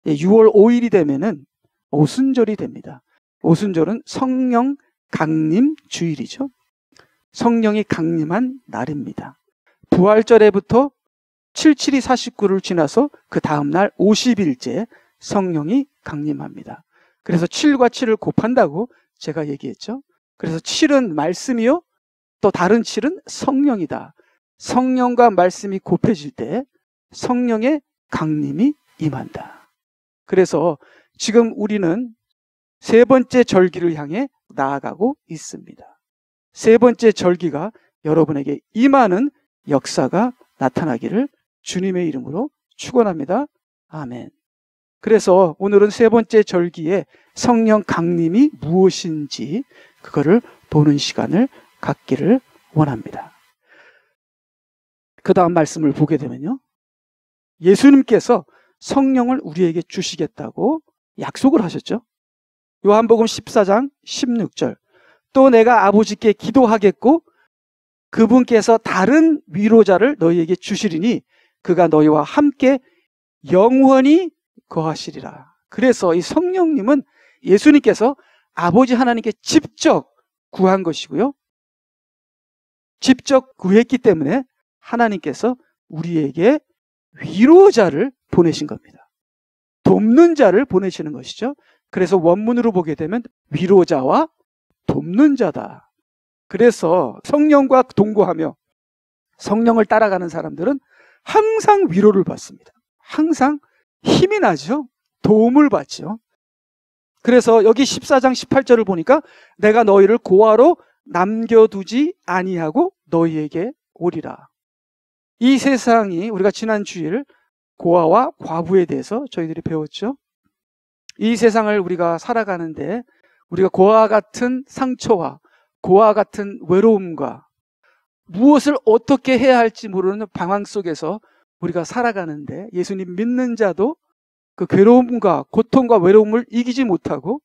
6월 5일이 되면은 오순절이 됩니다. 오순절은 성령 강림 주일이죠. 성령이 강림한 날입니다. 부활절에부터 77이 49를 지나서 그 다음날 50일째 성령이 강림합니다. 그래서 7과 7을 곱한다고 제가 얘기했죠. 그래서 7은 말씀이요, 또 다른 7은 성령이다. 성령과 말씀이 곱해질 때 성령의 강림이 임한다. 그래서 지금 우리는 세 번째 절기를 향해 나아가고 있습니다. 세 번째 절기가 여러분에게 임하는 역사가 나타나기를 주님의 이름으로 축원합니다. 아멘. 그래서 오늘은 세 번째 절기에 성령 강림이 무엇인지 그거를 보는 시간을 갖기를 원합니다. 그 다음 말씀을 보게 되면요, 예수님께서 성령을 우리에게 주시겠다고 약속을 하셨죠. 요한복음 14장 16절, 또 내가 아버지께 기도하겠고 그분께서 다른 위로자를 너희에게 주시리니 그가 너희와 함께 영원히 거하시리라. 그래서 이 성령님은 예수님께서 아버지 하나님께 직접 구한 것이고요, 직접 구했기 때문에 하나님께서 우리에게 위로자를 보내신 겁니다. 돕는 자를 보내시는 것이죠. 그래서 원문으로 보게 되면 위로자와 돕는 자다. 그래서 성령과 동거하며 성령을 따라가는 사람들은 항상 위로를 받습니다. 항상 힘이 나죠. 도움을 받죠. 그래서 여기 14장 18절을 보니까 내가 너희를 고아로 남겨두지 아니하고 너희에게 오리라. 이 세상이, 우리가 지난 주일 고아와 과부에 대해서 저희들이 배웠죠. 이 세상을 우리가 살아가는데 우리가 고아와 같은 상처와 고아와 같은 외로움과 무엇을 어떻게 해야 할지 모르는 방황 속에서 우리가 살아가는데, 예수님 믿는 자도 그 괴로움과 고통과 외로움을 이기지 못하고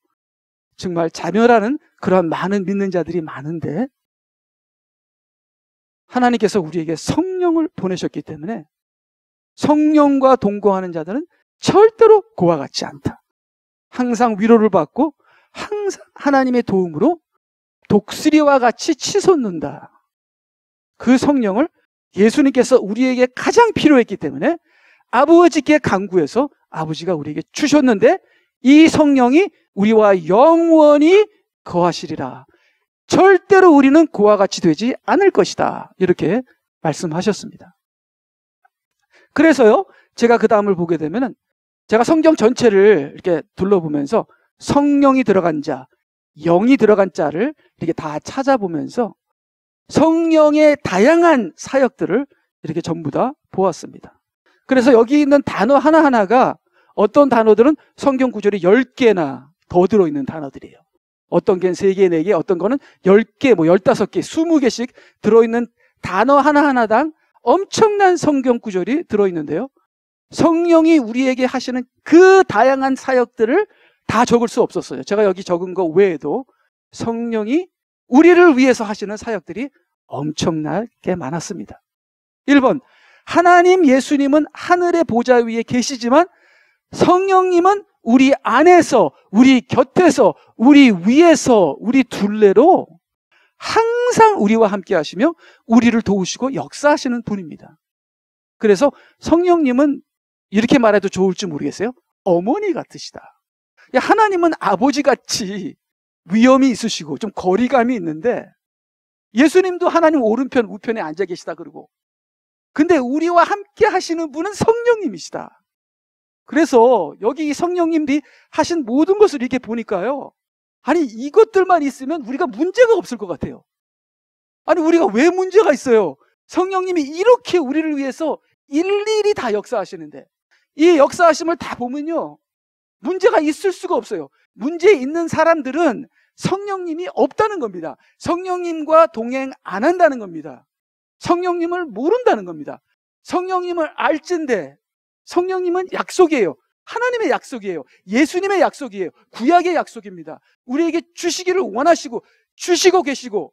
정말 자멸하는 그런 많은 믿는 자들이 많은데, 하나님께서 우리에게 성령을 보내셨기 때문에 성령과 동거하는 자들은 절대로 고아 같지 않다. 항상 위로를 받고 항상 하나님의 도움으로 독수리와 같이 치솟는다. 그 성령을 예수님께서 우리에게 가장 필요했기 때문에 아버지께 간구해서 아버지가 우리에게 주셨는데, 이 성령이 우리와 영원히 거하시리라. 절대로 우리는 고아 같이 되지 않을 것이다. 이렇게 말씀하셨습니다. 그래서요, 제가 그 다음을 보게 되면은 제가 성경 전체를 이렇게 둘러보면서 성령이 들어간 자, 영이 들어간 자를 이렇게 다 찾아보면서 성령의 다양한 사역들을 이렇게 전부 다 보았습니다. 그래서 여기 있는 단어 하나하나가, 어떤 단어들은 성경 구절이 10개나 더 들어있는 단어들이에요. 어떤 개는 3개, 4개, 어떤 거는 10개, 15개, 20개씩 들어있는 단어 하나하나당 엄청난 성경 구절이 들어있는데요, 성령이 우리에게 하시는 그 다양한 사역들을 다 적을 수 없었어요. 제가 여기 적은 거 외에도 성령이 우리를 위해서 하시는 사역들이 엄청나게 많았습니다. 1번, 하나님 예수님은 하늘의 보좌 위에 계시지만 성령님은 우리 안에서, 우리 곁에서, 우리 위에서, 우리 둘레로 항상 우리와 함께 하시며 우리를 도우시고 역사하시는 분입니다. 그래서 성령님은 이렇게 말해도 좋을지 모르겠어요. 어머니 같으시다. 하나님은 아버지같이 위엄이 있으시고 좀 거리감이 있는데, 예수님도 하나님 오른편 우편에 앉아 계시다 그러고, 근데 우리와 함께 하시는 분은 성령님이시다. 그래서 여기 성령님이 하신 모든 것을 이렇게 보니까요, 아니 이것들만 있으면 우리가 문제가 없을 것 같아요. 아니 우리가 왜 문제가 있어요? 성령님이 이렇게 우리를 위해서 일일이 다 역사하시는데, 이 역사하심을 다 보면요, 문제가 있을 수가 없어요. 문제 있는 사람들은 성령님이 없다는 겁니다. 성령님과 동행 안 한다는 겁니다. 성령님을 모른다는 겁니다. 성령님을 알진데, 성령님은 약속이에요. 하나님의 약속이에요. 예수님의 약속이에요. 구약의 약속입니다. 우리에게 주시기를 원하시고 주시고 계시고,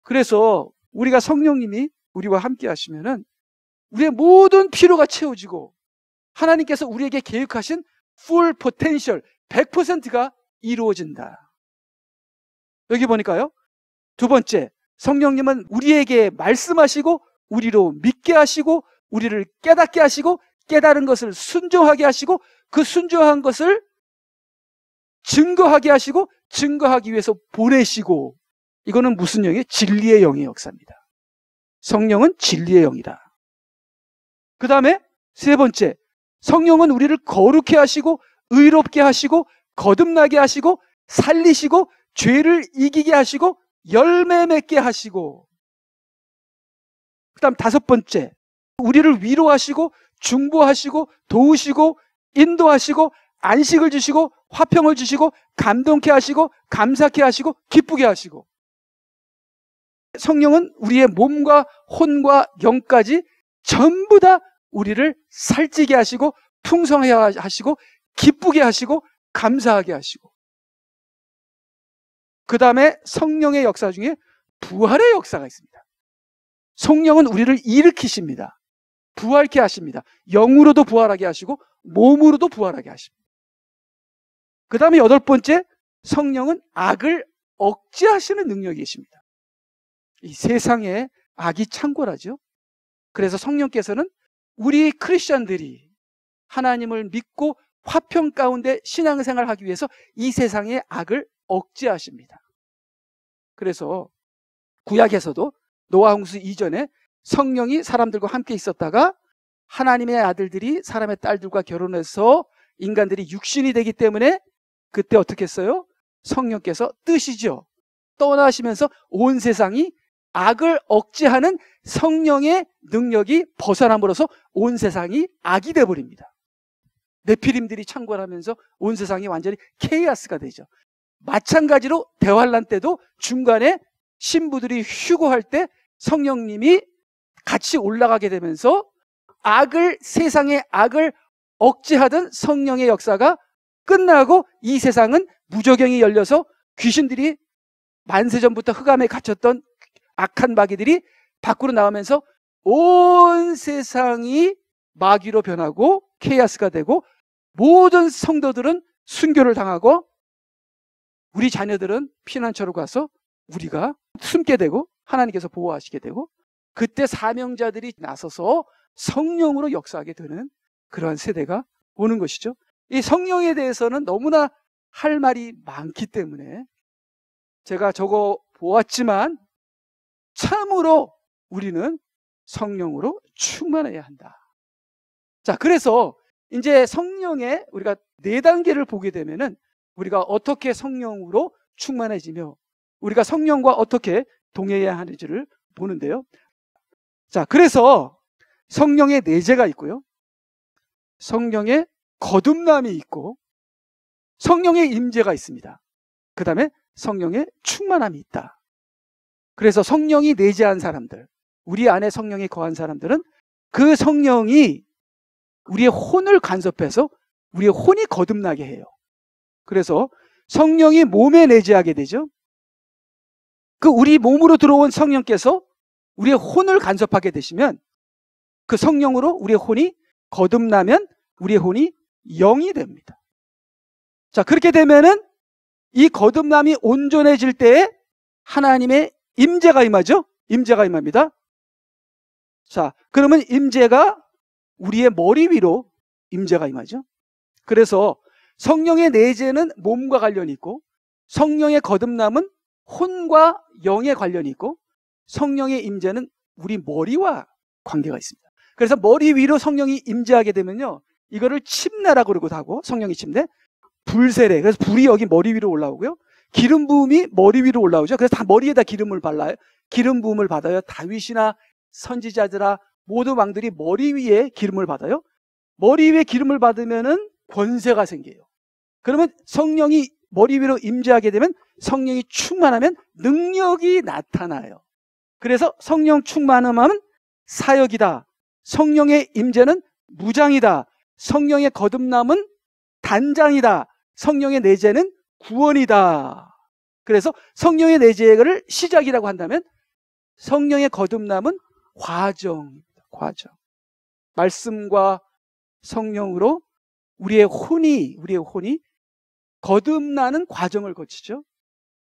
그래서 우리가 성령님이 우리와 함께 하시면은 우리의 모든 필요가 채워지고 하나님께서 우리에게 계획하신 full potential, 100%가 이루어진다. 여기 보니까요. 두 번째, 성령님은 우리에게 말씀하시고 우리로 믿게 하시고 우리를 깨닫게 하시고 깨달은 것을 순종하게 하시고 그 순종한 것을 증거하게 하시고 증거하기 위해서 보내시고, 이거는 무슨 영이에요? 진리의 영의 역사입니다. 성령은 진리의 영이다. 그 다음에 세 번째, 성령은 우리를 거룩해 하시고 의롭게 하시고 거듭나게 하시고 살리시고 죄를 이기게 하시고 열매 맺게 하시고, 그 다음 다섯 번째, 우리를 위로하시고 중보하시고 도우시고 인도하시고 안식을 주시고 화평을 주시고 감동케 하시고 감사케 하시고 기쁘게 하시고. 성령은 우리의 몸과 혼과 영까지 전부 다 우리를 살찌게 하시고 풍성하게 하시고 기쁘게 하시고 감사하게 하시고. 그 다음에 성령의 역사 중에 부활의 역사가 있습니다. 성령은 우리를 일으키십니다. 부활케 하십니다. 영으로도 부활하게 하시고 몸으로도 부활하게 하십니다. 그 다음에 여덟 번째, 성령은 악을 억제하시는 능력이 계십니다. 이 세상에 악이 창궐하죠. 그래서 성령께서는 우리 크리스천들이 하나님을 믿고 화평 가운데 신앙생활을 하기 위해서 이 세상의 악을 억제하십니다. 그래서 구약에서도 노아 홍수 이전에 성령이 사람들과 함께 있었다가 하나님의 아들들이 사람의 딸들과 결혼해서 인간들이 육신이 되기 때문에 그때 어떻게 했어요? 성령께서 뜨시죠. 떠나시면서 온 세상이 악을 억제하는 성령의 능력이 벗어남으로써 온 세상이 악이 되어버립니다. 네피림들이 창궐하면서 온 세상이 완전히 케이아스가 되죠. 마찬가지로 대환란 때도 중간에 신부들이 휴거할 때 성령님이 같이 올라가게 되면서 세상의 악을 억제하던 성령의 역사가 끝나고 이 세상은 무저경이 열려서 귀신들이 만세전부터 흑암에 갇혔던 악한 마귀들이 밖으로 나오면서 온 세상이 마귀로 변하고 케이아스가 되고 모든 성도들은 순교를 당하고 우리 자녀들은 피난처로 가서 우리가 숨게 되고 하나님께서 보호하시게 되고, 그때 사명자들이 나서서 성령으로 역사하게 되는 그러한 세대가 오는 것이죠. 이 성령에 대해서는 너무나 할 말이 많기 때문에 제가 적어 보았지만 참으로 우리는 성령으로 충만해야 한다. 자, 그래서 이제 성령의 우리가 4단계를 보게 되면은 우리가 어떻게 성령으로 충만해지며 우리가 성령과 어떻게 동행해야 하는지를 보는데요. 자, 그래서 성령의 내재가 있고요. 성령의 거듭남이 있고 성령의 임재가 있습니다. 그 다음에 성령의 충만함이 있다. 그래서 성령이 내재한 사람들, 우리 안에 성령이 거한 사람들은 그 성령이 우리의 혼을 간섭해서 우리의 혼이 거듭나게 해요. 그래서 성령이 몸에 내재하게 되죠. 그 우리 몸으로 들어온 성령께서 우리의 혼을 간섭하게 되시면 그 성령으로 우리의 혼이 거듭나면 우리의 혼이 영이 됩니다. 자, 그렇게 되면은 이 거듭남이 온전해질 때에 하나님의 임재가 임하죠. 임재가 임합니다. 자, 그러면 임재가 우리의 머리 위로 임재가 임하죠. 그래서 성령의 내재는 몸과 관련이 있고 성령의 거듭남은 혼과 영의 관련이 있고 성령의 임재는 우리 머리와 관계가 있습니다. 그래서 머리 위로 성령이 임재하게 되면요, 이거를 침례라고 그러기도 하고, 성령의 침례, 불세례, 그래서 불이 여기 머리 위로 올라오고요, 기름 부음이 머리 위로 올라오죠. 그래서 다 머리에다 기름을 발라요. 기름 부음을 받아요. 다윗이나 선지자들아 모든 왕들이 머리 위에 기름을 받아요. 머리 위에 기름을 받으면은 권세가 생겨요. 그러면 성령이 머리 위로 임재하게 되면 성령이 충만하면 능력이 나타나요. 그래서 성령 충만함은 사역이다. 성령의 임재는 무장이다. 성령의 거듭남은 단장이다. 성령의 내재는 구원이다. 그래서 성령의 내재를 시작이라고 한다면 성령의 거듭남은 과정입니다. 과정. 말씀과 성령으로 우리의 혼이 거듭나는 과정을 거치죠.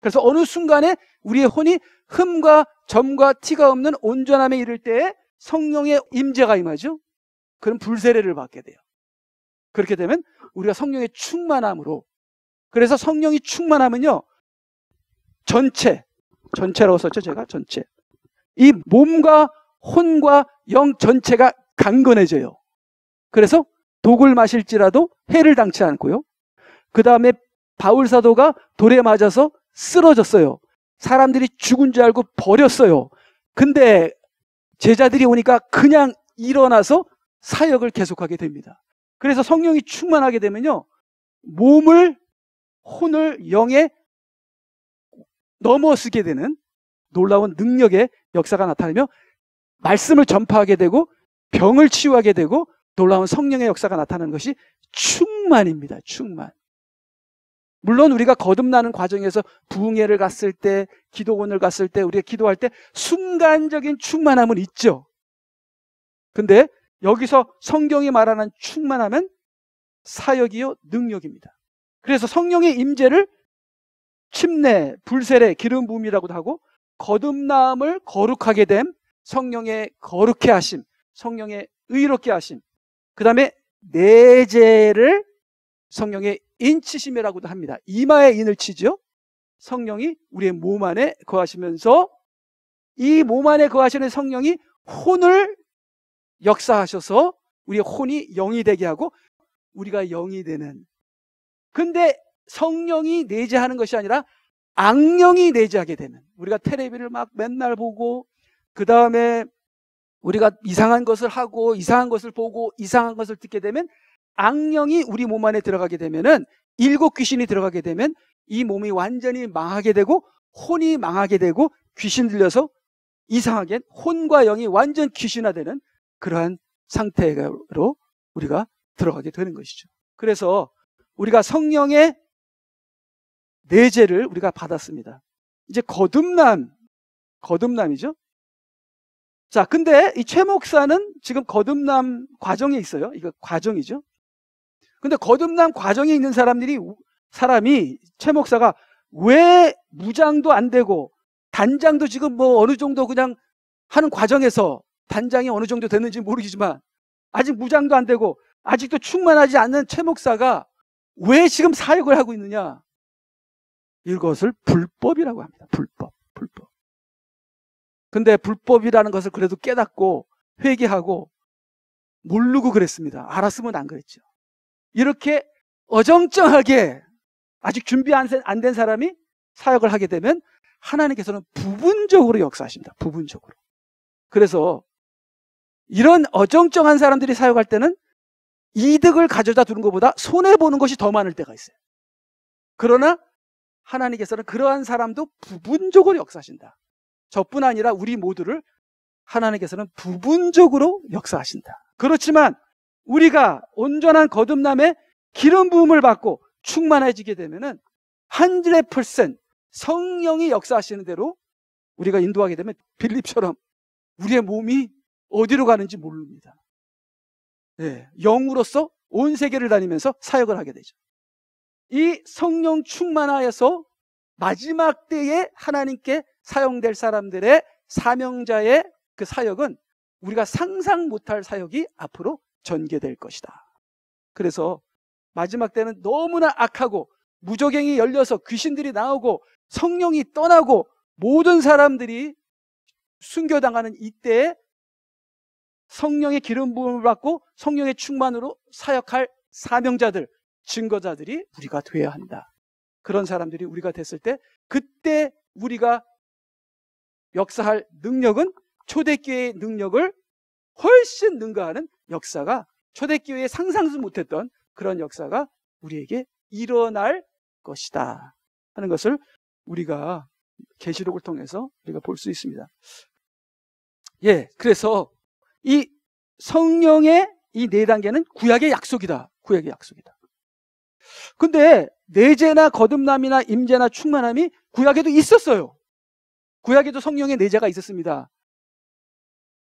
그래서 어느 순간에 우리의 혼이 흠과 점과 티가 없는 온전함에 이를 때에 성령의 임재가 임하죠. 그럼 불세례를 받게 돼요. 그렇게 되면 우리가 성령의 충만함으로, 그래서 성령이 충만하면요, 전체라고 썼죠, 제가. 전체. 이 몸과 혼과 영 전체가 강건해져요. 그래서 독을 마실지라도 해를 당치 않고요. 그 다음에 바울 사도가 돌에 맞아서 쓰러졌어요. 사람들이 죽은 줄 알고 버렸어요. 근데 제자들이 오니까 그냥 일어나서 사역을 계속하게 됩니다. 그래서 성령이 충만하게 되면요, 몸을, 혼을 영에 넘어서게 되는 놀라운 능력의 역사가 나타나며 말씀을 전파하게 되고 병을 치유하게 되고 놀라운 성령의 역사가 나타나는 것이 충만입니다. 충만. 물론 우리가 거듭나는 과정에서 부흥회를 갔을 때, 기도원을 갔을 때, 우리가 기도할 때 순간적인 충만함은 있죠. 근데 여기서 성경이 말하는 충만함은 사역이요, 능력입니다. 그래서 성령의 임재를 침례, 불세례, 기름 부음이라고도 하고, 거듭남을 거룩하게 됨, 성령의 거룩해 하심, 성령의 의롭게 하심, 그 다음에 내재를 성령의 인치심이라고도 합니다. 이마에 인을 치죠. 성령이 우리의 몸 안에 거하시면서 이 몸 안에 거하시는 성령이 혼을 역사하셔서 우리의 혼이 영이 되게 하고 우리가 영이 되는. 근데 성령이 내재하는 것이 아니라 악령이 내재하게 되는. 우리가 텔레비를 막 맨날 보고, 그 다음에 우리가 이상한 것을 하고 이상한 것을 보고 이상한 것을 듣게 되면 악령이 우리 몸 안에 들어가게 되면은, 일곱 귀신이 들어가게 되면 이 몸이 완전히 망하게 되고 혼이 망하게 되고 귀신 들려서 이상하게 혼과 영이 완전 귀신화되는 그러한 상태로 우리가 들어가게 되는 것이죠. 그래서 우리가 성령의 내재를 우리가 받았습니다. 이제 거듭남이죠. 자, 근데 이 최 목사는 지금 거듭남 과정에 있어요. 이거 과정이죠. 근데 거듭남 과정에 있는 사람이 최 목사가 왜 무장도 안 되고 단장도 지금 뭐 어느 정도 그냥 하는 과정에서 단장이 어느 정도 됐는지 모르겠지만 아직 무장도 안 되고 아직도 충만하지 않는 최 목사가 왜 지금 사역을 하고 있느냐? 이것을 불법이라고 합니다. 불법. 근데 불법이라는 것을 그래도 깨닫고 회개하고 모르고 그랬습니다. 알았으면 안 그랬죠. 이렇게 어정쩡하게 아직 준비 안 된 사람이 사역을 하게 되면 하나님께서는 부분적으로 역사하십니다. 부분적으로. 그래서 이런 어정쩡한 사람들이 사역할 때는 이득을 가져다 두는 것보다 손해보는 것이 더 많을 때가 있어요. 그러나 하나님께서는 그러한 사람도 부분적으로 역사하신다. 저뿐 아니라 우리 모두를 하나님께서는 부분적으로 역사하신다. 그렇지만 우리가 온전한 거듭남의 기름 부음을 받고 충만해지게 되면은 100% 성령이 역사하시는 대로 우리가 인도하게 되면 빌립처럼 우리의 몸이 어디로 가는지 모릅니다. 네, 영으로서 온 세계를 다니면서 사역을 하게 되죠. 이 성령 충만하여서 마지막 때에 하나님께 사용될 사람들의 사명자의 그 사역은 우리가 상상 못할 사역이 앞으로 전개될 것이다. 그래서 마지막 때는 너무나 악하고 무저갱이 열려서 귀신들이 나오고 성령이 떠나고 모든 사람들이 순교당하는 이때에 성령의 기름 부음을 받고 성령의 충만으로 사역할 사명자들, 증거자들이 우리가 되어야 한다. 그런 사람들이 우리가 됐을 때 그때 우리가 역사할 능력은 초대교회의 능력을 훨씬 능가하는 역사가, 초대교회에 상상도 못했던 그런 역사가 우리에게 일어날 것이다 하는 것을 우리가 계시록을 통해서 우리가 볼 수 있습니다. 예, 그래서 이 성령의 이 네 단계는 구약의 약속이다. 구약의 약속이다. 근데 내재나 거듭남이나 임재나 충만함이 구약에도 있었어요. 구약에도 성령의 내재가 있었습니다.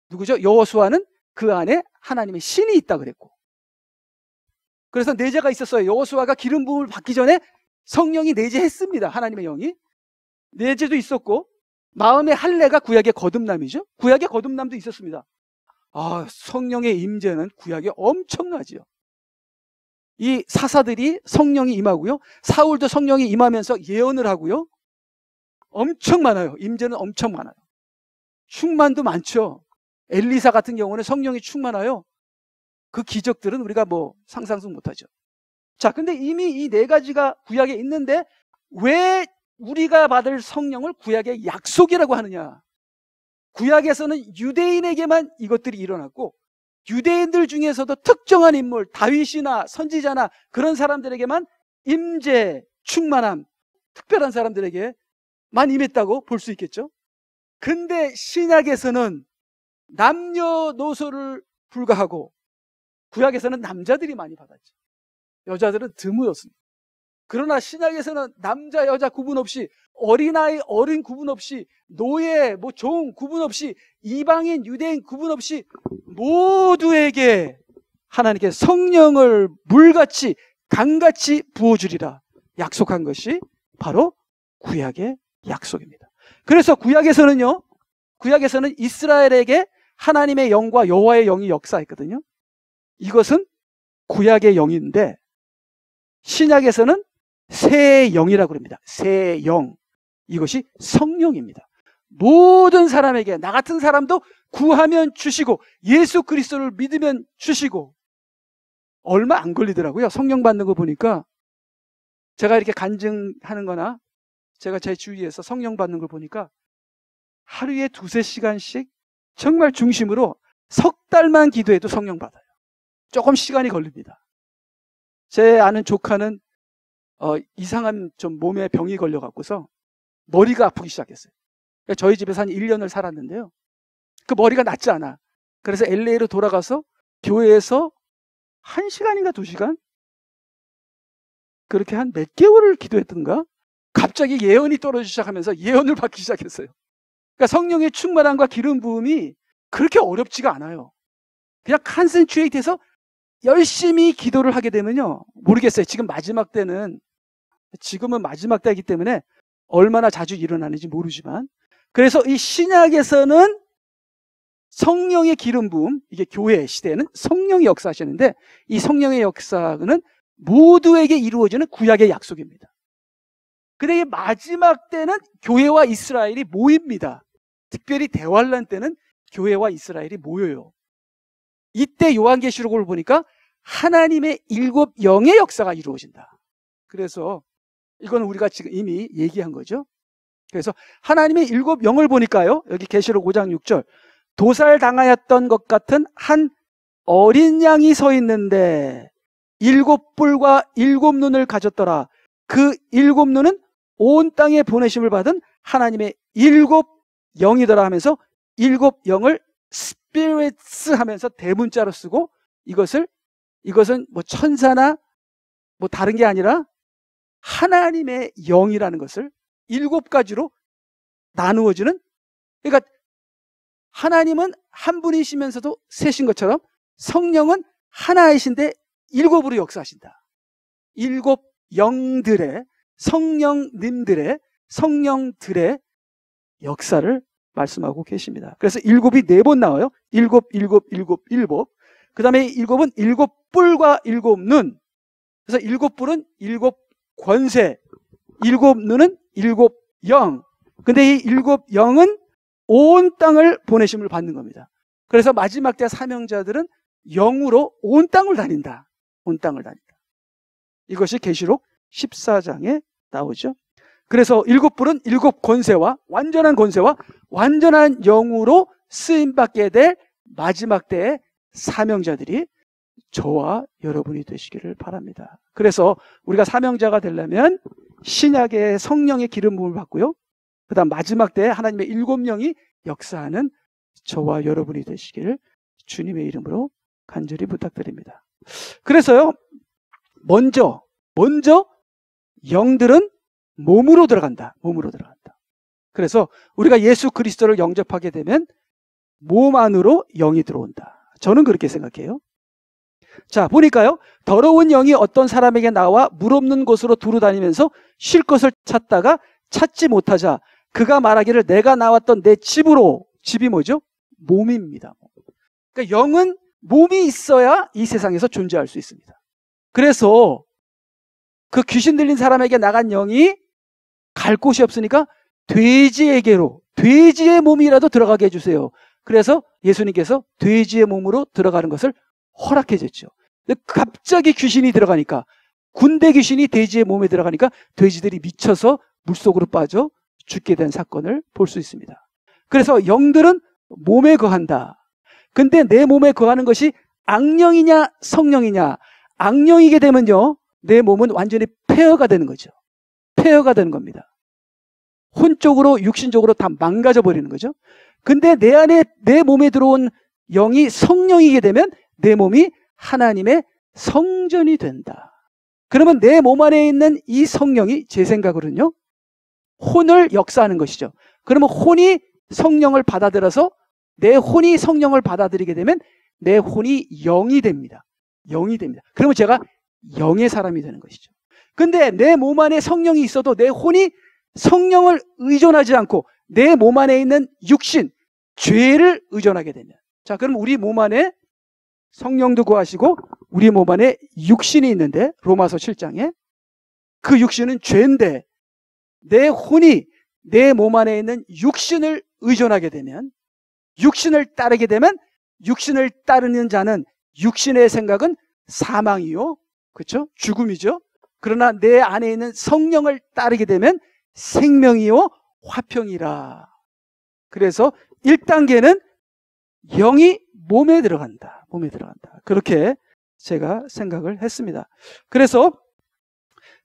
누구죠? 여호수아는 그 안에 하나님의 신이 있다 그랬고, 그래서 내재가 있었어요. 여호수아가 기름 부음을 받기 전에 성령이 내재했습니다. 하나님의 영이. 내재도 있었고, 마음의 할례가 구약의 거듭남이죠. 구약의 거듭남도 있었습니다. 성령의 임재는 구약에 엄청나지요. 이 사사들이 성령이 임하고요. 사울도 성령이 임하면서 예언을 하고요. 엄청 많아요. 임재는 엄청 많아요. 충만도 많죠. 엘리사 같은 경우는 성령이 충만하여 그 기적들은 우리가 상상도 못하죠. 자, 근데 이미 이 네 가지가 구약에 있는데 왜 우리가 받을 성령을 구약의 약속이라고 하느냐? 구약에서는 유대인에게만 이것들이 일어났고, 유대인들 중에서도 특정한 인물, 다윗이나 선지자나 그런 사람들에게만 임재, 충만함, 특별한 사람들에게만 임했다고 볼 수 있겠죠. 근데 신약에서는 남녀노소를 불가하고, 구약에서는 남자들이 많이 받았죠. 여자들은 드물었습니다. 그러나 신약에서는 남자 여자 구분 없이, 어린아이 어린 구분 없이, 노예 종 구분 없이, 이방인 유대인 구분 없이 모두에게 하나님께 성령을 물같이 강같이 부어주리라 약속한 것이 바로 구약의 약속입니다. 그래서 구약에서는 이스라엘에게 하나님의 영과 여호와의 영이 역사했거든요. 이것은 구약의 영인데, 신약에서는 새 영이라고 합니다. 새 영. 이것이 성령입니다. 모든 사람에게, 나 같은 사람도 구하면 주시고, 예수 그리스도를 믿으면 주시고, 얼마 안 걸리더라고요. 성령 받는 거 보니까. 제가 이렇게 간증하는 거나 제가 제 주위에서 성령 받는 걸 보니까 하루에 2-3시간씩 정말 중심으로 석 달만 기도해도 성령 받아요. 조금 시간이 걸립니다. 제 아는 조카는 이상한 좀 몸에 병이 걸려갖고서 머리가 아프기 시작했어요. 저희 집에서 한 1년을 살았는데요. 그 머리가 낫지 않아. 그래서 LA로 돌아가서 교회에서 1시간인가 2시간? 그렇게 한 몇 개월을 기도했던가? 갑자기 예언이 떨어지기 시작하면서 예언을 받기 시작했어요. 그러니까 성령의 충만함과 기름 부음이 그렇게 어렵지가 않아요. 그냥 컨센트레이트해서 열심히 기도를 하게 되면요. 모르겠어요. 지금은 마지막 때이기 때문에 얼마나 자주 일어나는지 모르지만, 그래서 이 신약에서는 성령의 기름 부음, 이게 교회 시대에는 성령이 역사하시는데, 이 성령의 역사는 모두에게 이루어지는 구약의 약속입니다. 근데 이 마지막 때는 교회와 이스라엘이 모입니다. 특별히 대환란 때는 교회와 이스라엘이 모여요. 이때 요한계시록을 보니까 하나님의 7 영의 역사가 이루어진다. 그래서 이건 우리가 지금 이미 얘기한 거죠. 그래서 하나님의 7 영을 보니까요, 여기 계시록 5장 6절, 도살당하였던 것 같은 한 어린 양이 서 있는데 7 뿔과 7 눈을 가졌더라. 그 7 눈은 온 땅에 보내심을 받은 하나님의 7 영이더라 하면서 7 영을 spirits 하면서 대문자로 쓰고, 이것은 천사나 다른 게 아니라 하나님의 영이라는 것을 7가지로 나누어지는, 그러니까 하나님은 한 분이시면서도 셋인 것처럼 성령은 하나이신데 7으로 역사하신다. 7 영들의, 성령님들의, 성령들의 역사를 말씀하고 계십니다. 그래서 7이 4번 나와요. 7. 그 다음에 7은 7 뿔과 7 눈. 그래서 7 뿔은 7 권세, 7 눈은 7 영. 근데 이 7 영은 온 땅을 보내심을 받는 겁니다. 그래서 마지막 때 사명자들은 영으로 온 땅을 다닌다. 온 땅을 다닌다. 이것이 계시록 14장에 나오죠. 그래서 7 뿔은 7 권세와 완전한 영으로 쓰임받게 될 마지막 때의 사명자들이 저와 여러분이 되시기를 바랍니다. 그래서 우리가 사명자가 되려면 신약의 성령의 기름 부음을 받고요, 그 다음 마지막 때에 하나님의 7 영이 역사하는 저와 여러분이 되시기를 주님의 이름으로 간절히 부탁드립니다. 그래서요, 먼저 영들은 몸으로 들어간다. 그래서 우리가 예수 그리스도를 영접하게 되면 몸 안으로 영이 들어온다. 저는 그렇게 생각해요. 자, 보니까요. 더러운 영이 어떤 사람에게 나와 물 없는 곳으로 두루 다니면서 쉴 것을 찾다가 찾지 못하자 그가 말하기를 내가 나왔던 내 집으로. 집이 뭐죠? 몸입니다. 그러니까 영은 몸이 있어야 이 세상에서 존재할 수 있습니다. 그래서 그 귀신 들린 사람에게 나간 영이 갈 곳이 없으니까 돼지에게로, 돼지의 몸이라도 들어가게 해주세요. 그래서 예수님께서 돼지의 몸으로 들어가는 것을 허락해 줬죠. 근데 갑자기 귀신이 들어가니까, 군대 귀신이 돼지의 몸에 들어가니까 돼지들이 미쳐서 물속으로 빠져 죽게 된 사건을 볼 수 있습니다. 그래서 영들은 몸에 거한다. 근데 내 몸에 거하는 것이 악령이냐 성령이냐. 악령이게 되면요, 내 몸은 완전히 폐허가 되는 거죠. 폐허가 되는 겁니다. 혼적으로 육신적으로 다 망가져 버리는 거죠. 근데 내 안에, 내 몸에 들어온 영이 성령이게 되면 내 몸이 하나님의 성전이 된다. 그러면 내 몸 안에 있는 이 성령이, 제 생각으로는요, 혼을 역사하는 것이죠. 그러면 혼이 성령을 받아들여서, 내 혼이 성령을 받아들이게 되면 내 혼이 영이 됩니다. 영이 됩니다. 그러면 제가 영의 사람이 되는 것이죠. 근데 내 몸 안에 성령이 있어도 내 혼이 성령을 의존하지 않고 내 몸 안에 있는 육신, 죄를 의존하게 되면, 자, 그럼 우리 몸 안에 성령도 구하시고 우리 몸 안에 육신이 있는데, 로마서 7장에 그 육신은 죄인데 내 혼이 내 몸 안에 있는 육신을 의존하게 되면, 육신을 따르게 되면, 육신을 따르는 자는 육신의 생각은 사망이요, 그렇죠? 죽음이죠. 그러나 내 안에 있는 성령을 따르게 되면 생명이요 화평이라. 그래서 1단계는 영이 몸에 들어간다. 몸에 들어간다. 그렇게 제가 생각을 했습니다. 그래서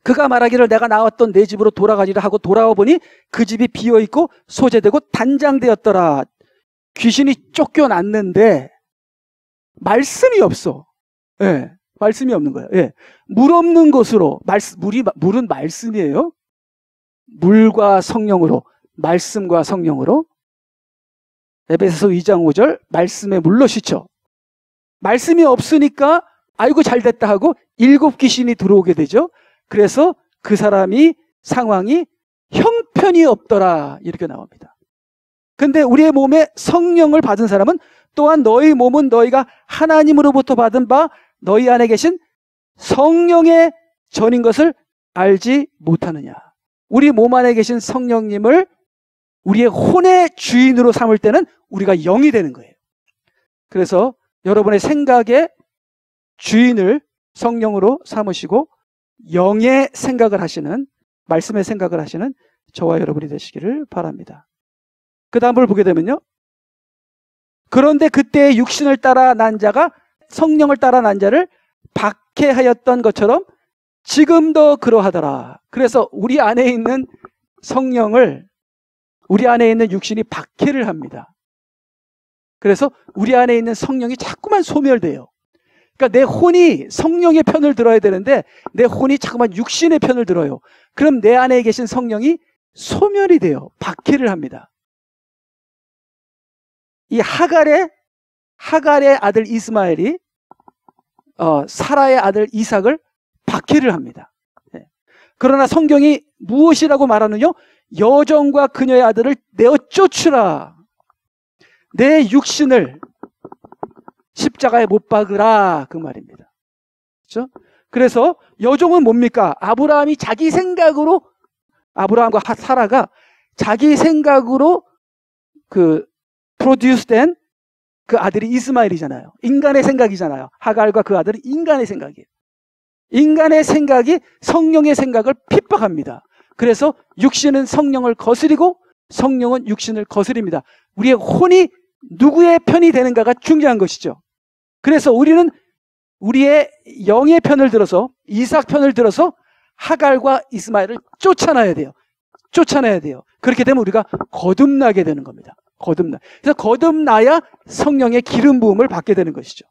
그가 말하기를 내가 나왔던 내 집으로 돌아가지라 하고 돌아와 보니 그 집이 비어있고 소재되고 단장되었더라. 귀신이 쫓겨났는데 말씀이 없어. 예, 말씀이 없는 거예요. 예, 물 없는 곳으로, 물은 말씀이에요. 물과 성령으로, 말씀과 성령으로. 에베소서 2장 5절, 말씀에 물로 씻죠. 말씀이 없으니까 아이고 잘됐다 하고 7 귀신이 들어오게 되죠. 그래서 그 사람이, 상황이 형편이 없더라, 이렇게 나옵니다. 근데 우리의 몸에 성령을 받은 사람은 또한 너희 몸은 너희가 하나님으로부터 받은 바 너희 안에 계신 성령의 전인 것을 알지 못하느냐. 우리 몸 안에 계신 성령님을 우리의 혼의 주인으로 삼을 때는 우리가 영이 되는 거예요. 그래서 여러분의 생각의 주인을 성령으로 삼으시고 영의 생각을 하시는, 말씀의 생각을 하시는 저와 여러분이 되시기를 바랍니다. 그 다음을 보게 되면요, 그런데 그때 육신을 따라 난 자가 성령을 따라 난 자를 박해하였던 것처럼 지금도 그러하더라. 그래서 우리 안에 있는 성령을, 우리 안에 있는 육신이 박해를 합니다. 그래서 우리 안에 있는 성령이 자꾸만 소멸돼요. 그러니까 내 혼이 성령의 편을 들어야 되는데 내 혼이 자꾸만 육신의 편을 들어요. 그럼 내 안에 계신 성령이 소멸이 돼요. 박해를 합니다. 이 하갈의 아들 이스마엘이 사라의 아들 이삭을 박해를 합니다. 그러나 성경이 무엇이라고 말하느냐? 여종과 그녀의 아들을 내어 쫓으라. 내 육신을 십자가에 못 박으라, 그 말입니다. 그렇죠? 그래서 여종은 뭡니까? 아브라함이 자기 생각으로, 아브라함과 사라가 자기 생각으로 프로듀스된 그 아들이 이스마엘이잖아요. 인간의 생각이잖아요. 하갈과 그 아들은 인간의 생각이에요. 인간의 생각이 성령의 생각을 핍박합니다. 그래서 육신은 성령을 거스리고 성령은 육신을 거스립니다. 우리의 혼이 누구의 편이 되는가가 중요한 것이죠. 그래서 우리는 우리의 영의 편을 들어서, 이삭 편을 들어서 하갈과 이스마엘을 쫓아내야 돼요. 쫓아내야 돼요. 그렇게 되면 우리가 거듭나게 되는 겁니다. 그래서 거듭나야 성령의 기름 부음을 받게 되는 것이죠.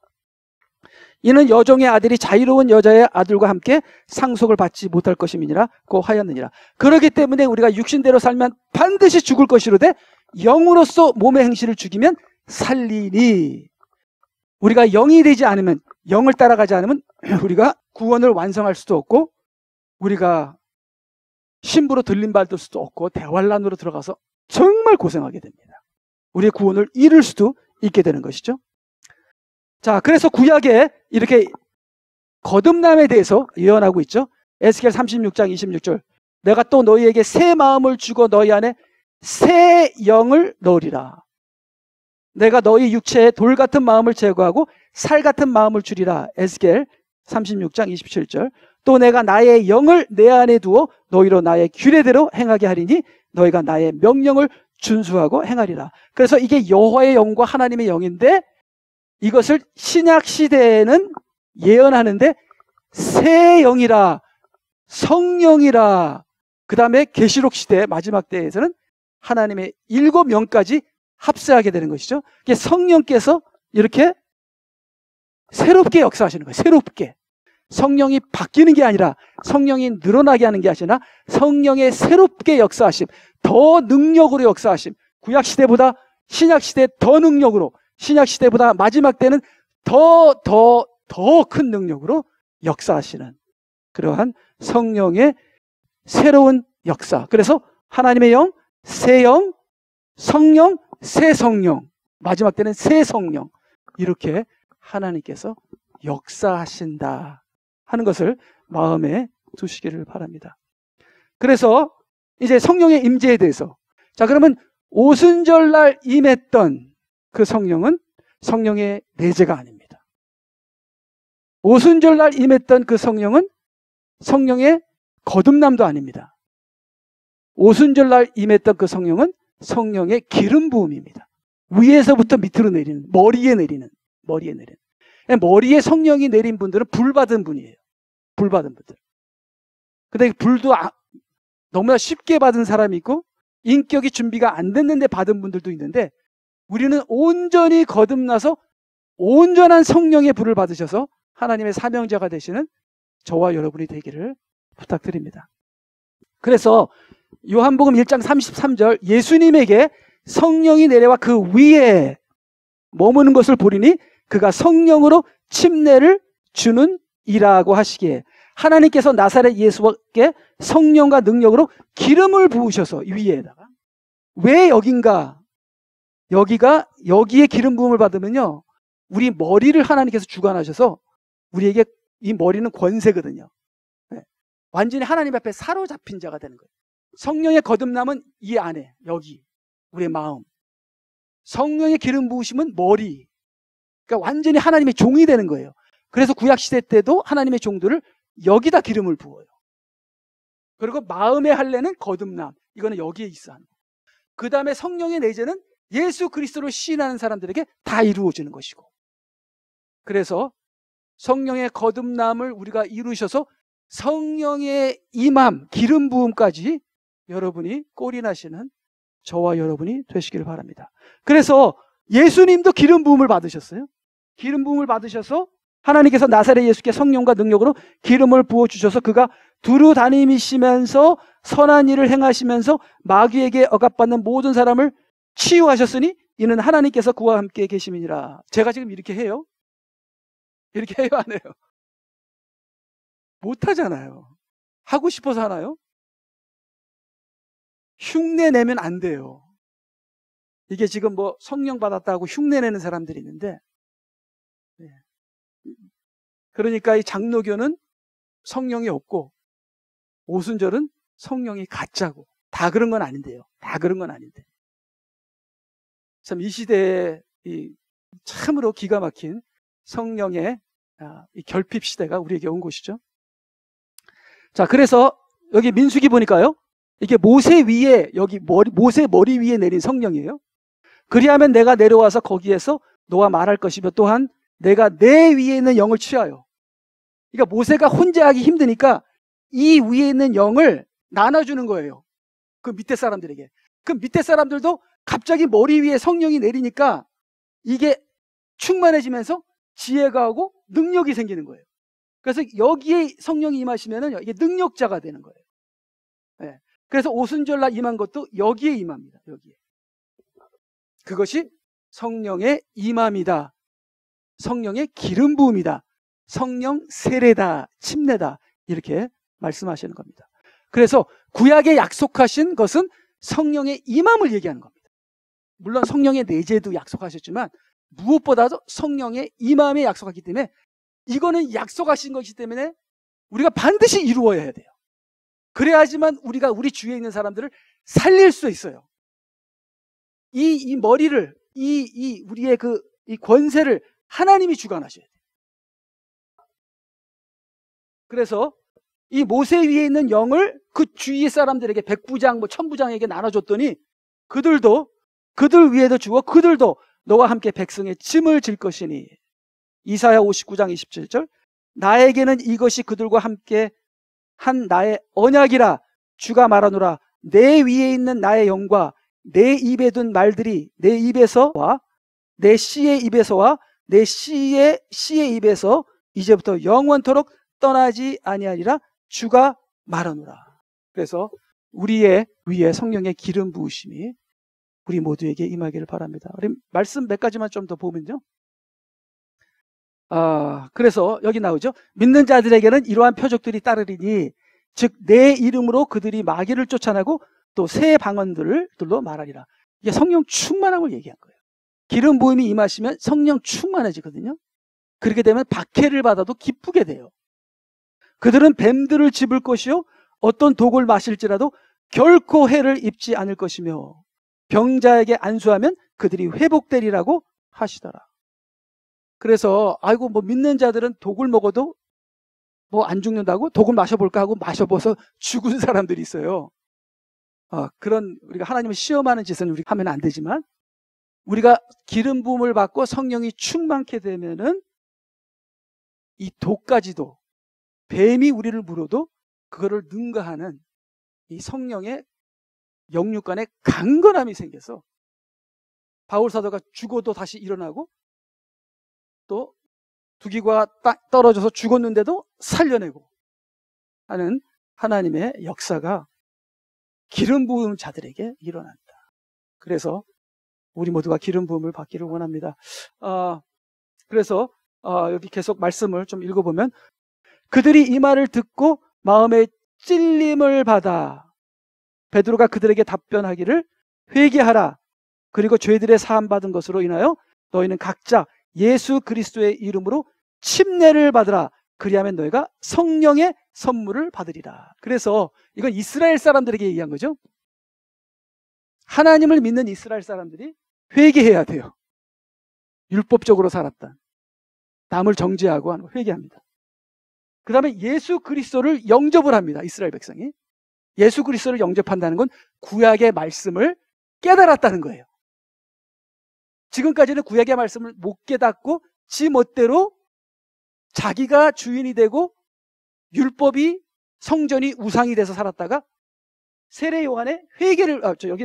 이는 여종의 아들이 자유로운 여자의 아들과 함께 상속을 받지 못할 것임이니라고 하였느니라. 그렇기 때문에 우리가 육신대로 살면 반드시 죽을 것이로되 영으로서 몸의 행실을 죽이면 살리니. 우리가 영이 되지 않으면, 영을 따라가지 않으면 우리가 구원을 완성할 수도 없고, 우리가 신부로 들림받을 수도 없고, 대환란으로 들어가서 정말 고생하게 됩니다. 우리의 구원을 잃을 수도 있게 되는 것이죠. 자, 그래서 구약에 이렇게 거듭남에 대해서 예언하고 있죠. 에스겔 36장 26절. 내가 또 너희에게 새 마음을 주고 너희 안에 새 영을 넣으리라. 내가 너희 육체에 돌 같은 마음을 제거하고 살 같은 마음을 주리라. 에스겔 36장 27절. 또 내가 나의 영을 내 안에 두어 너희로 나의 규례대로 행하게 하리니 너희가 나의 명령을 준수하고 행하리라. 그래서 이게 여호와의 영과 하나님의 영인데, 이것을 신약 시대에는 예언하는데 새 영이라, 성령이라, 그 다음에 계시록 시대 마지막 때에서는 하나님의 7영까지 합세하게 되는 것이죠. 이게 성령께서 이렇게 새롭게 역사하시는 거예요. 새롭게. 성령이 바뀌는 게 아니라, 성령이 늘어나게 하는 게 아니라 성령의 새롭게 역사하심, 더 능력으로 역사하심. 구약 시대보다 신약 시대 더 능력으로, 신약 시대보다 마지막 때는 더 큰 능력으로 역사하시는 그러한 성령의 새로운 역사. 그래서 하나님의 영, 새 영, 성령, 새 성령, 마지막 때는 새 성령, 이렇게 하나님께서 역사하신다 하는 것을 마음에 두시기를 바랍니다. 그래서 이제 성령의 임재에 대해서, 자, 그러면 오순절날 임했던 그 성령은 성령의 내재가 아닙니다. 오순절날 임했던 그 성령은 성령의 거듭남도 아닙니다. 오순절날 임했던 그 성령은 성령의 기름 부음입니다. 위에서부터 밑으로 내리는, 머리에 내리는. 머리에 성령이 내린 분들은 불 받은 분이에요. 불 받은 분들. 근데 불도 너무나 쉽게 받은 사람이 있고, 인격이 준비가 안 됐는데 받은 분들도 있는데, 우리는 온전히 거듭나서 온전한 성령의 불을 받으셔서 하나님의 사명자가 되시는 저와 여러분이 되기를 부탁드립니다. 그래서 요한복음 1장 33절, 예수님에게 성령이 내려와 그 위에 머무는 것을 보리니 그가 성령으로 침례를 주는 이라고 하시기에, 하나님께서 나사렛 예수께 성령과 능력으로 기름을 부으셔서 위에다가, 왜 여긴가? 여기에 기름 부음을 받으면요, 우리 머리를 하나님께서 주관하셔서, 우리에게 이 머리는 권세거든요. 네. 완전히 하나님 앞에 사로잡힌 자가 되는 거예요. 성령의 거듭남은 이 안에, 여기 우리의 마음. 성령의 기름 부으심은 머리. 그러니까 완전히 하나님의 종이 되는 거예요. 그래서 구약시대 때도 하나님의 종들을 여기다 기름을 부어요. 그리고 마음의 할례는 거듭남, 이거는 여기에 있어 하는 거예요. 그 다음에 성령의 내재는 예수 그리스도를 시인하는 사람들에게 다 이루어지는 것이고, 그래서 성령의 거듭남을 우리가 이루셔서 성령의 임함, 기름 부음까지 여러분이 꼴이 나시는 저와 여러분이 되시기를 바랍니다. 그래서 예수님도 기름 부음을 받으셨어요. 기름 부음을 받으셔서 하나님께서 나사렛 예수께 성령과 능력으로 기름을 부어주셔서 그가 두루 다니시면서 선한 일을 행하시면서 마귀에게 억압받는 모든 사람을 치유하셨으니 이는 하나님께서 그와 함께 계심이니라. 제가 지금 이렇게 해요? 이렇게 해요, 안 해요? 못하잖아요. 하고 싶어서 하나요? 흉내 내면 안 돼요. 이게 지금 뭐 성령 받았다고 흉내 내는 사람들이 있는데, 그러니까 이 장로교는 성령이 없고 오순절은 성령이 가짜고, 다 그런 건 아닌데요. 다 그런 건 아닌데. 참 이 시대에 이 참으로 기가 막힌 성령의 이 결핍 시대가 우리에게 온 것이죠. 자, 그래서 여기 민수기 보니까요, 이게 모세 위에, 여기 모세 머리 위에 내린 성령이에요. 그리하면 내가 내려와서 거기에서 너와 말할 것이며 또한 내가 내 위에 있는 영을 취하여. 그러니까 모세가 혼자 하기 힘드니까 이 위에 있는 영을 나눠주는 거예요. 그 밑에 사람들에게. 그 밑에 사람들도 갑자기 머리 위에 성령이 내리니까 이게 충만해지면서 지혜가 오고 능력이 생기는 거예요. 그래서 여기에 성령이 임하시면은 이게 능력자가 되는 거예요. 네. 그래서 오순절날 임한 것도 여기에 임합니다. 여기에. 그것이 성령의 임함이다. 성령의 기름 부음이다. 성령 세례다, 침례다, 이렇게 말씀하시는 겁니다. 그래서 구약에 약속하신 것은 성령의 임함을 얘기하는 겁니다. 물론 성령의 내재도 약속하셨지만 무엇보다도 성령의 임함에 약속하기 때문에 이거는 약속하신 것이기 때문에 우리가 반드시 이루어야 해야 돼요. 그래야지만 우리가 우리 주위에 있는 사람들을 살릴 수 있어요. 이 머리를, 우리의 이 권세를 하나님이 주관하셔야 돼요. 그래서 이 모세 위에 있는 영을 그 주위 사람들에게, 백부장, 천부장에게 나눠줬더니 그들 위에도 주어 그들도 너와 함께 백성의 짐을 질 것이니. 이사야 59장 27절. 나에게는 이것이 그들과 함께 한 나의 언약이라. 주가 말하노라. 내 위에 있는 나의 영과 내 입에 둔 말들이 내 입에서와 내 씨의 입에서와 내 씨의 입에서 이제부터 영원토록 떠나지 아니하리라. 주가 말하노라. 그래서 우리의 위에 성령의 기름 부으심이 우리 모두에게 임하기를 바랍니다. 우리 말씀 몇 가지만 좀 더 보면요. 그래서 여기 나오죠. 믿는 자들에게는 이러한 표적들이 따르리니 즉 내 이름으로 그들이 마귀를 쫓아내고 또 새 방언들로 말하리라. 이게 성령 충만함을 얘기한 거예요. 기름 부음이 임하시면 성령 충만해지거든요. 그렇게 되면 박해를 받아도 기쁘게 돼요. 그들은 뱀들을 집을 것이요 어떤 독을 마실지라도 결코 해를 입지 않을 것이며 병자에게 안수하면 그들이 회복되리라고 하시더라. 그래서 믿는 자들은 독을 먹어도 안 죽는다고 독을 마셔볼까 하고 마셔봐서 죽은 사람들이 있어요. 그런 우리가 하나님을 시험하는 짓은 우리가 하면 안 되지만 우리가 기름 부음을 받고 성령이 충만케 되면은 이 독까지도, 뱀이 우리를 물어도 그거를 능가하는 이 성령의 영육간에 강건함이 생겨서 바울 사도가 죽어도 다시 일어나고 또 두기가 떨어져서 죽었는데도 살려내고 하는 하나님의 역사가 기름 부음 자들에게 일어난다. 그래서 우리 모두가 기름 부음을 받기를 원합니다. 그래서 여기 계속 말씀을 좀 읽어보면 그들이 이 말을 듣고 마음에 찔림을 받아 베드로가 그들에게 답변하기를 회개하라. 그리고 죄들의 사함받은 것으로 인하여 너희는 각자 예수 그리스도의 이름으로 침례를 받으라. 그리하면 너희가 성령의 선물을 받으리라. 그래서 이건 이스라엘 사람들에게 얘기한 거죠. 하나님을 믿는 이스라엘 사람들이 회개해야 돼요. 율법적으로 살았다. 남을 정죄하고 하는 거 회개합니다. 그 다음에 예수 그리스도를 영접을 합니다. 이스라엘 백성이. 예수 그리스도를 영접한다는 건 구약의 말씀을 깨달았다는 거예요. 지금까지는 구약의 말씀을 못 깨닫고 지 멋대로 자기가 주인이 되고 율법이, 성전이 우상이 돼서 살았다가 세례 요한의 회개를,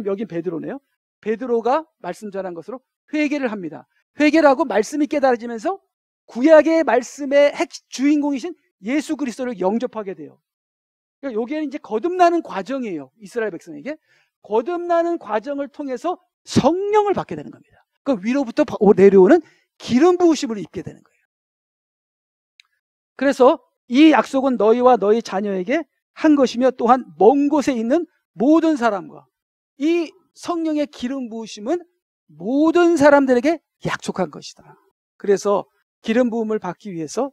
여긴 베드로네요. 베드로가 말씀 전한 것으로 회개를 합니다. 회개를 하고 말씀이 깨달아지면서 구약의 말씀의 주인공이신 예수 그리스도를 영접하게 돼요. 그러니까 여기에는 이제 거듭나는 과정이에요. 이스라엘 백성에게. 거듭나는 과정을 통해서 성령을 받게 되는 겁니다. 그 위로부터 내려오는 기름 부으심을 입게 되는 거예요. 그래서 이 약속은 너희와 너희 자녀에게 한 것이며 또한 먼 곳에 있는 모든 사람과, 이 성령의 기름 부으심은 모든 사람들에게 약속한 것이다. 그래서 기름 부음을 받기 위해서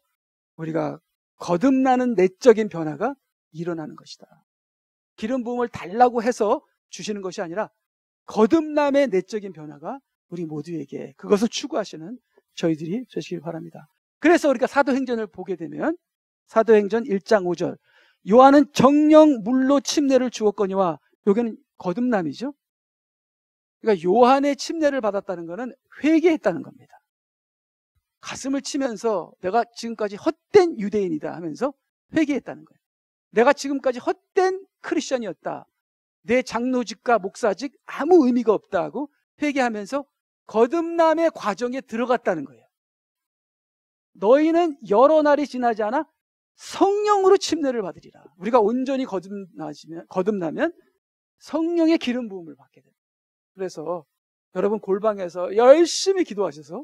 우리가 거듭나는 내적인 변화가 일어나는 것이다. 기름 부음을 달라고 해서 주시는 것이 아니라 거듭남의 내적인 변화가 우리 모두에게, 그것을 추구하시는 저희들이 되시길 바랍니다. 그래서 우리가 사도행전을 보게 되면 사도행전 1장 5절 요한은 정령 물로 침례를 주었거니와, 여기는 거듭남이죠. 그러니까 요한의 침례를 받았다는 것은 회개했다는 겁니다. 가슴을 치면서 내가 지금까지 헛된 유대인이다 하면서 회개했다는 거예요. 내가 지금까지 헛된 크리스천이었다. 내 장로직과 목사직 아무 의미가 없다 하고 회개하면서 거듭남의 과정에 들어갔다는 거예요. 너희는 여러 날이 지나지 않아 성령으로 침례를 받으리라. 우리가 온전히 거듭나면 성령의 기름 부음을 받게 됩니다. 그래서 여러분 골방에서 열심히 기도하셔서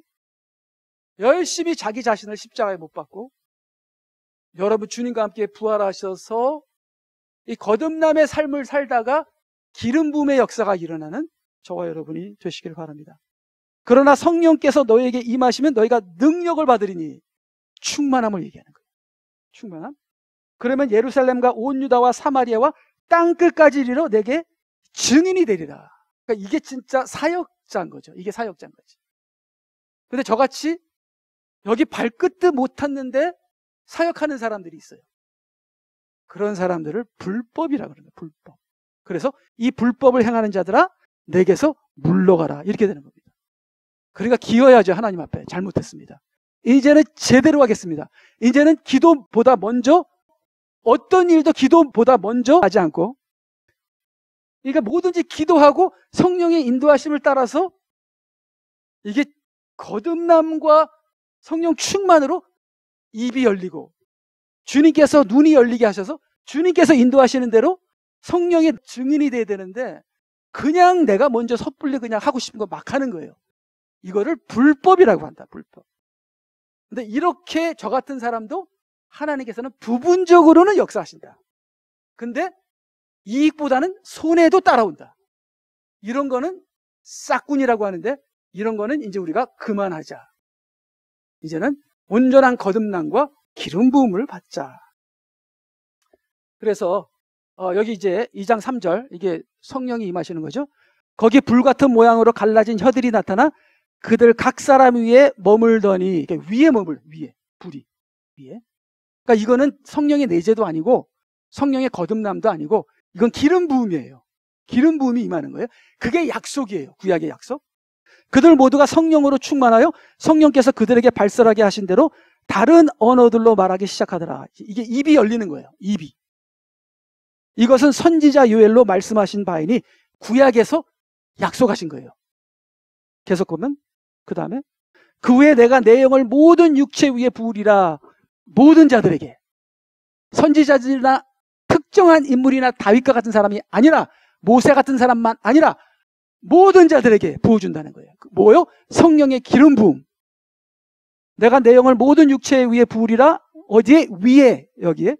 열심히 자기 자신을 십자가에 못 박고 여러분 주님과 함께 부활하셔서 이 거듭남의 삶을 살다가 기름 부음의 역사가 일어나는 저와 여러분이 되시길 바랍니다. 그러나 성령께서 너희에게 임하시면 너희가 능력을 받으리니, 충만함을 얘기하는 거예요. 충만함. 그러면 예루살렘과 온 유다와 사마리아와 땅끝까지 이르러 내게 증인이 되리라. 그러니까 이게 진짜 사역자인 거죠. 이게 사역자인 거지. 근데 저같이 여기 발끝도 못 탔는데 사역하는 사람들이 있어요. 그런 사람들을 불법이라고 그러는 거예요. 불법. 그래서 이 불법을 행하는 자들아 내게서 물러가라, 이렇게 되는 겁니다. 그러니까 기어야죠. 하나님 앞에 잘못했습니다. 이제는 제대로 하겠습니다. 이제는 기도보다 먼저, 어떤 일도 기도보다 먼저 하지 않고, 그러니까 뭐든지 기도하고 성령의 인도하심을 따라서 이게 거듭남과 성령 충만으로 입이 열리고 주님께서 눈이 열리게 하셔서 주님께서 인도하시는 대로 성령의 증인이 돼야 되는데, 그냥 내가 먼저 섣불리 그냥 하고 싶은 거 막 하는 거예요. 이거를 불법이라고 한다. 불법. 근데 이렇게 저 같은 사람도 하나님께서는 부분적으로는 역사하신다. 근데 이익보다는 손해도 따라온다. 이런 거는 싹군이라고 하는데, 이런 거는 이제 우리가 그만하자. 이제는 온전한 거듭남과 기름 부음을 받자. 그래서 여기 이제 2장 3절, 이게 성령이 임하시는 거죠. 거기 불같은 모양으로 갈라진 혀들이 나타나 그들 각 사람 위에 머물더니, 위에 위에 불이 위에. 그러니까 이거는 성령의 내재도 아니고 성령의 거듭남도 아니고 이건 기름 부음이에요. 기름 부음이 임하는 거예요. 그게 약속이에요. 구약의 약속. 그들 모두가 성령으로 충만하여 성령께서 그들에게 발설하게 하신 대로 다른 언어들로 말하기 시작하더라. 이게 입이 열리는 거예요. 입이. 이것은 선지자 요엘로 말씀하신 바이니 구약에서 약속하신 거예요. 계속 보면 그 다음에 그 후에 내가 내 영을 모든 육체 위에 부으리라. 모든 자들에게. 선지자들이나 특정한 인물이나 다윗과 같은 사람이 아니라, 모세 같은 사람만 아니라 모든 자들에게 부어준다는 거예요. 뭐요? 성령의 기름 부음. 내가 내 영을 모든 육체 위에 부으리라. 어디에? 위에. 여기에.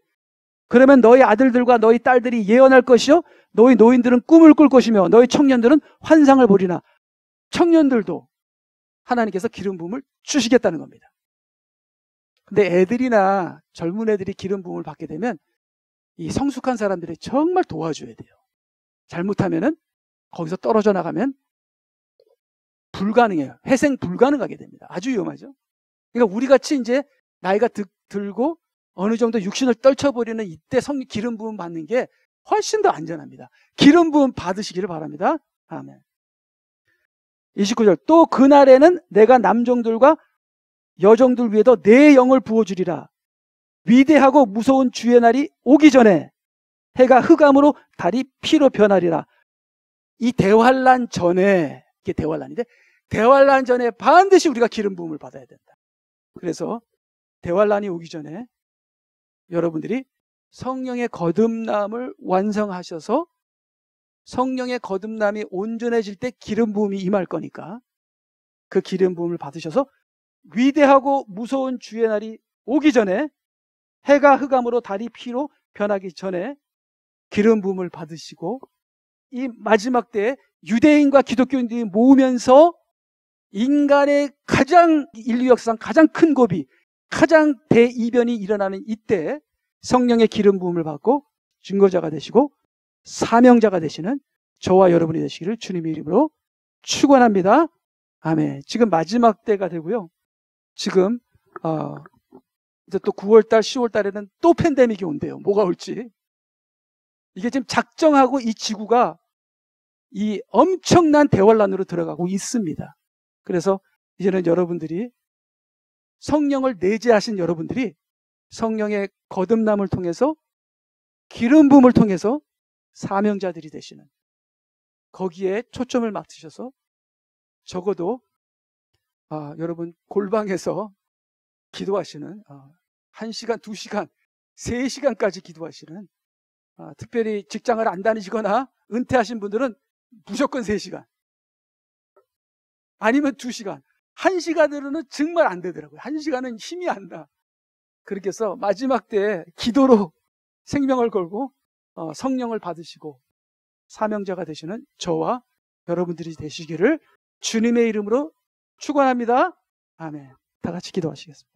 그러면 너희 아들들과 너희 딸들이 예언할 것이요, 너희 노인들은 꿈을 꿀 것이며 너희 청년들은 환상을 보리나. 청년들도 하나님께서 기름 부음을 주시겠다는 겁니다. 근데 애들이나 젊은 애들이 기름 부음을 받게 되면 이 성숙한 사람들이 정말 도와줘야 돼요. 잘못하면은 거기서 떨어져 나가면 불가능해요. 회생 불가능하게 됩니다. 아주 위험하죠. 그러니까 우리 같이 이제 나이가 들고 어느 정도 육신을 떨쳐버리는 이때 기름 부음 받는 게 훨씬 더 안전합니다. 기름 부음 받으시기를 바랍니다. 아멘. 29절. 또 그날에는 내가 남종들과 여종들 위에도 내 영을 부어주리라. 위대하고 무서운 주의 날이 오기 전에 해가 흑암으로 달이 피로 변하리라. 이 대환란 전에, 이게 대환란인데, 대환란 전에 반드시 우리가 기름 부음을 받아야 된다. 그래서 대환란이 오기 전에 여러분들이 성령의 거듭남을 완성하셔서 성령의 거듭남이 온전해질 때 기름 부음이 임할 거니까 그 기름 부음을 받으셔서 위대하고 무서운 주의 날이 오기 전에, 해가 흑암으로 달이 피로 변하기 전에 기름 부음을 받으시고, 이 마지막 때에 유대인과 기독교인들이 모으면서 인간의 인류 역사상 가장 큰 고비, 가장 대이변이 일어나는 이때 성령의 기름 부음을 받고 증거자가 되시고 사명자가 되시는 저와 여러분이 되시기를 주님의 이름으로 축원합니다. 아멘. 지금 마지막 때가 되고요. 지금 이제 또 9월달, 10월달에는 또 팬데믹이 온대요. 뭐가 올지. 이게 지금 작정하고 이 지구가 이 엄청난 대환란으로 들어가고 있습니다. 그래서 이제는 여러분들이 성령을 내재하신 여러분들이 성령의 거듭남을 통해서 기름 부음을 통해서 사명자들이 되시는, 거기에 초점을 맞추셔서 적어도 여러분 골방에서 기도하시는 1시간, 2시간, 3시간까지 기도하시는, 특별히 직장을 안 다니시거나 은퇴하신 분들은 무조건 3시간 아니면 2시간, 1시간으로는 정말 안 되더라고요. 1시간은 힘이 안 나. 그렇게 해서 마지막 때 기도로 생명을 걸고 성령을 받으시고 사명자가 되시는 저와 여러분들이 되시기를 주님의 이름으로 축원합니다. 아멘. 다 같이 기도하시겠습니다.